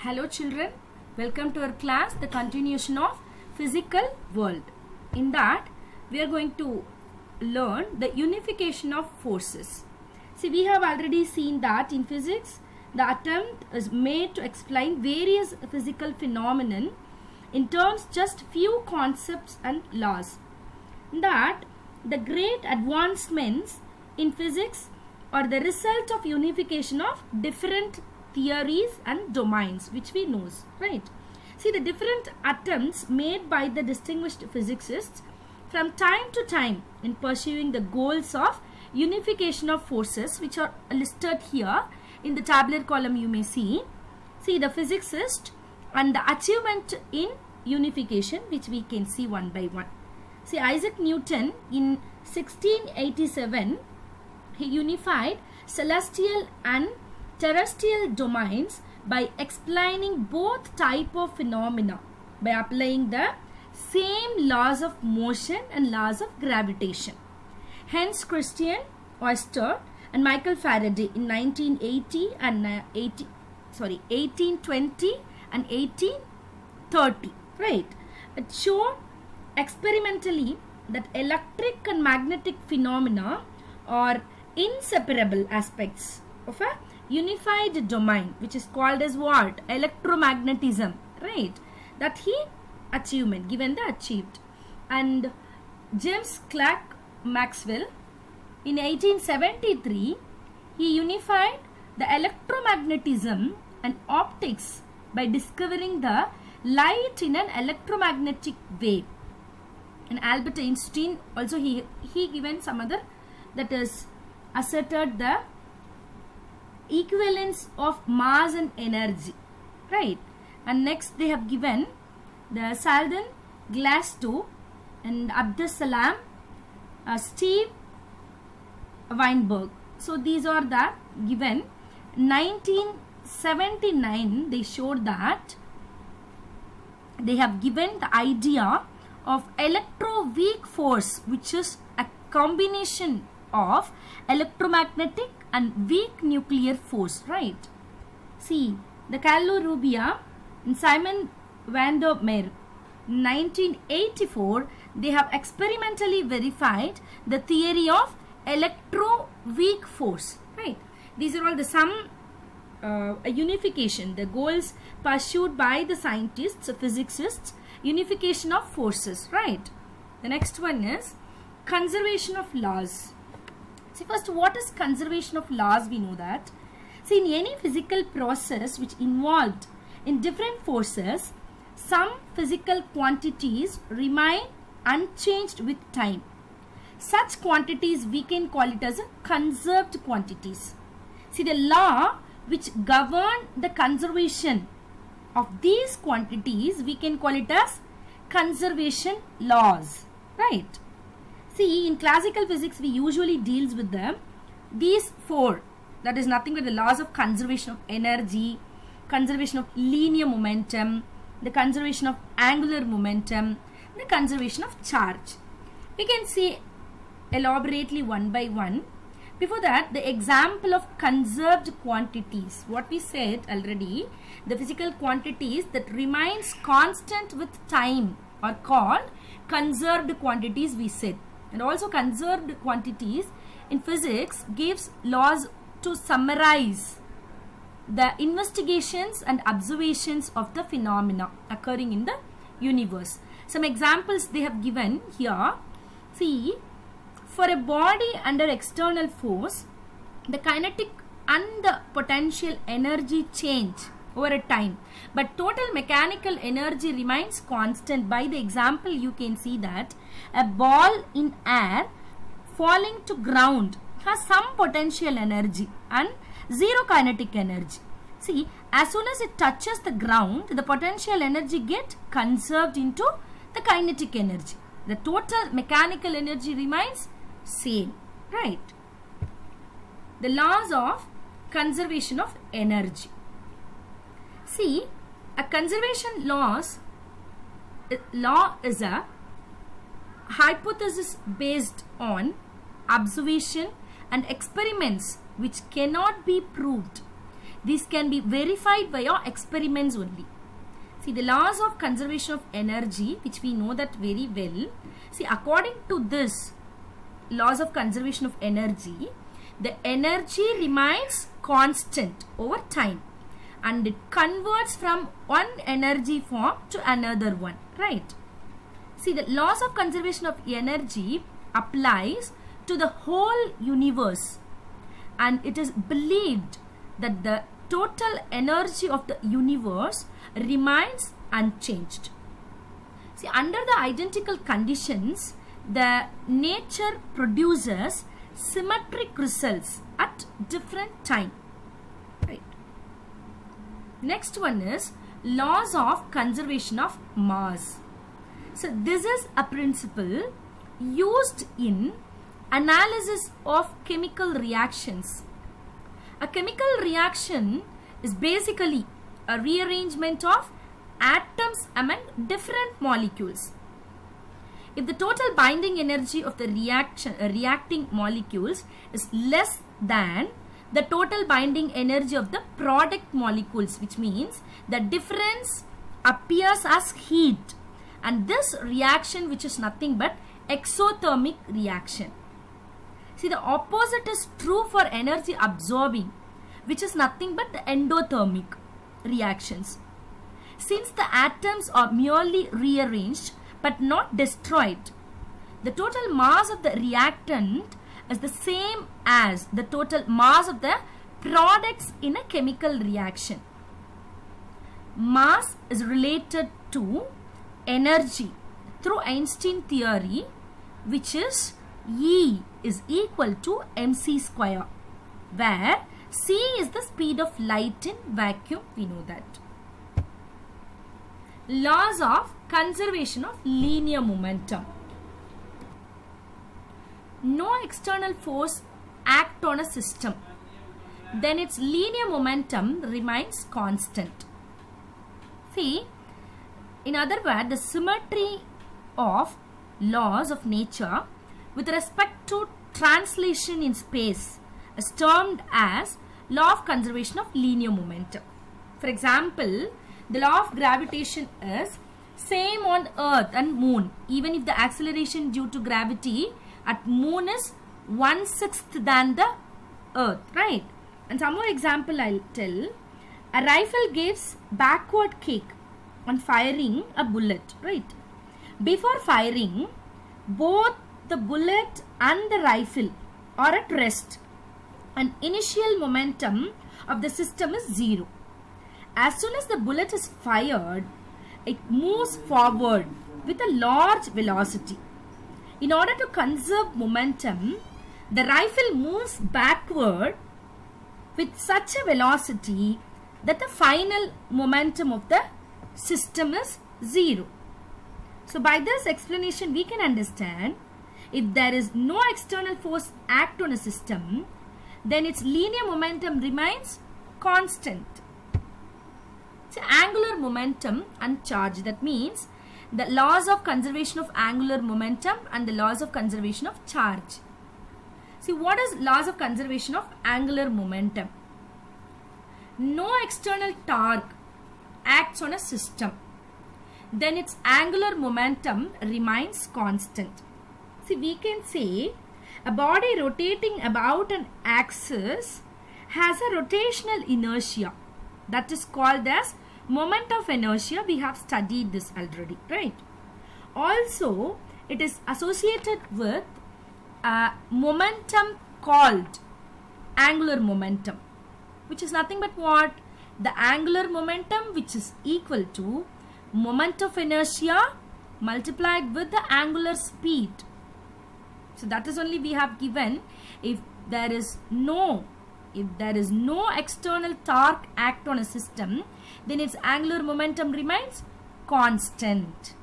Hello children, welcome to our class, the continuation of physical world. In that, we are going to learn the unification of forces. See, we have already seen that in physics, the attempt is made to explain various physical phenomenon in terms just few concepts and laws. In that, the great advancements in physics are the result of unification of different theories and domains which we know, right? See, the different attempts made by the distinguished physicists from time to time in pursuing the goals of unification of forces, which are listed here in the tabular column. You may see the physicist and the achievement in unification, which we can see one by one. See, Isaac Newton in 1687, he unified celestial and terrestrial domains by explaining both type of phenomena by applying the same laws of motion and laws of gravitation. Hence, Christian Oyster and Michael Faraday in 1820 and 1830, right? It showed experimentally that electric and magnetic phenomena are inseparable aspects of a unified domain, which is called as what? Electromagnetism, right? That he achieved. And James Clerk Maxwell in 1873, he unified the electromagnetism and optics by discovering the light in an electromagnetic wave. And Albert Einstein also he given some other, that is asserted the equivalence of mass and energy, right? And next they have given the Sheldon Glasgow and Abdus Salam Steve Weinberg. So these are the given. 1979 they showed that they have given the idea of electroweak force, which is a combination of electromagnetic and weak nuclear force, right? See, the Carlo Rubbia and Simon van der Meer, 1984, they have experimentally verified the theory of electroweak force, right? These are all the a unification, the goals pursued by the scientists, physicists, unification of forces, right? The next one is conservation of laws. See, first, what is conservation of laws? We know that. See, in any physical process which involved in different forces, some physical quantities remain unchanged with time. Such quantities we can call it as conserved quantities. See, the law which govern the conservation of these quantities, we can call it as conservation laws, right? See, in classical physics, we usually deals with these four. That is nothing but the laws of conservation of energy, conservation of linear momentum, the conservation of angular momentum, the conservation of charge. We can see elaborately one by one. Before that, the example of conserved quantities. What we said already, the physical quantities that remains constant with time are called conserved quantities, we said. And also conserved quantities in physics gives laws to summarize the investigations and observations of the phenomena occurring in the universe. Some examples they have given here. See, for a body under external force, the kinetic and the potential energy change over a time, but total mechanical energy remains constant. By the example, you can see that a ball in air falling to ground has some potential energy and zero kinetic energy. See, as soon as it touches the ground, the potential energy gets conserved into the kinetic energy. The total mechanical energy remains same, right? The laws of conservation of energy. See, a conservation law is a hypothesis based on observation and experiments which cannot be proved. These can be verified by your experiments only. See, the laws of conservation of energy, which we know that very well. See, according to this laws of conservation of energy, the energy remains constant over time and it converts from one energy form to another one, right? See, the laws of conservation of energy applies to the whole universe, and it is believed that the total energy of the universe remains unchanged. See, under the identical conditions, the nature produces symmetric results at different time, right? Next one is laws of conservation of mass. So this is a principle used in analysis of chemical reactions. A chemical reaction is basically a rearrangement of atoms among different molecules. If the total binding energy of the reacting molecules is less than the total binding energy of the product molecules, which means the difference appears as heat, and this reaction, which is nothing but exothermic reaction. See, the opposite is true for energy absorbing, which is nothing but the endothermic reactions. Since the atoms are merely rearranged but not destroyed, the total mass of the reactant is the same as the total mass of the products in a chemical reaction. Mass is related to energy through Einstein theory, which is E is equal to mc square, where c is the speed of light in vacuum. We know that. Laws of conservation of linear momentum. No external force acts on a system, then its linear momentum remains constant. See, in other words, the symmetry of laws of nature with respect to translation in space is termed as law of conservation of linear momentum. For example, the law of gravitation is same on Earth and Moon, even if the acceleration due to gravity at Moon is 1/6 than the Earth, right? And some more example I'll tell. A rifle gives backward kick on firing a bullet, right? Before firing, both the bullet and the rifle are at rest, and initial momentum of the system is 0. As soon as the bullet is fired, it moves forward with a large velocity. In order to conserve momentum, the rifle moves backward with such a velocity that the final momentum of the system is 0. So by this explanation, we can understand if there is no external force act on a system, then its linear momentum remains constant. So angular momentum and charge, that means the laws of conservation of angular momentum and the laws of conservation of charge. See, what is laws of conservation of angular momentum? No external torque acts on a system, then its angular momentum remains constant. See, we can say a body rotating about an axis has a rotational inertia that is called as moment of inertia. We have studied this already, right? Also, it is associated with a momentum called angular momentum, which is nothing but what? The angular momentum, which is equal to moment of inertia multiplied with the angular speed. So that is only we have given if there is no external torque act on a system, then its angular momentum remains constant.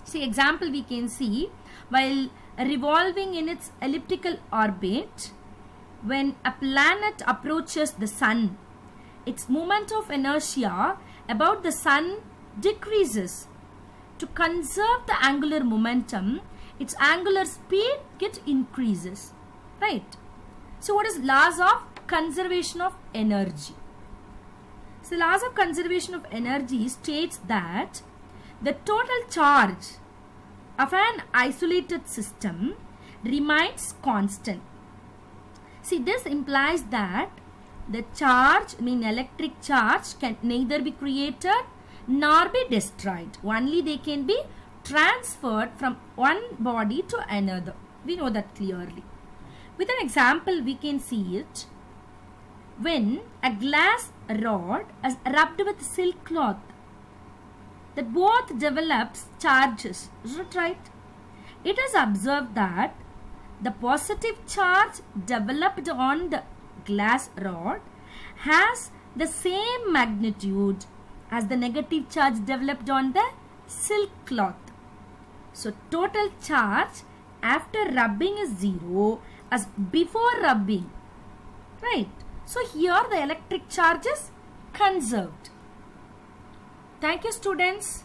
See, example we can see, while revolving in its elliptical orbit, when a planet approaches the sun, its moment of inertia about the sun decreases. To conserve the angular momentum, its angular speed increases, right? So what is laws of conservation of energy? So laws of conservation of energy states that the total charge of an isolated system remains constant. See, this implies that the charge, electric charge, can neither be created nor be destroyed. Only they can be transferred from one body to another. We know that clearly. With an example, we can see it. When a glass rod is rubbed with silk cloth, that both develops charges. Is that right? It is observed that the positive charge developed on the glass rod has the same magnitude as the negative charge developed on the silk cloth. So total charge after rubbing is 0 as before rubbing. Right? So here the electric charge is conserved. Thank you, students.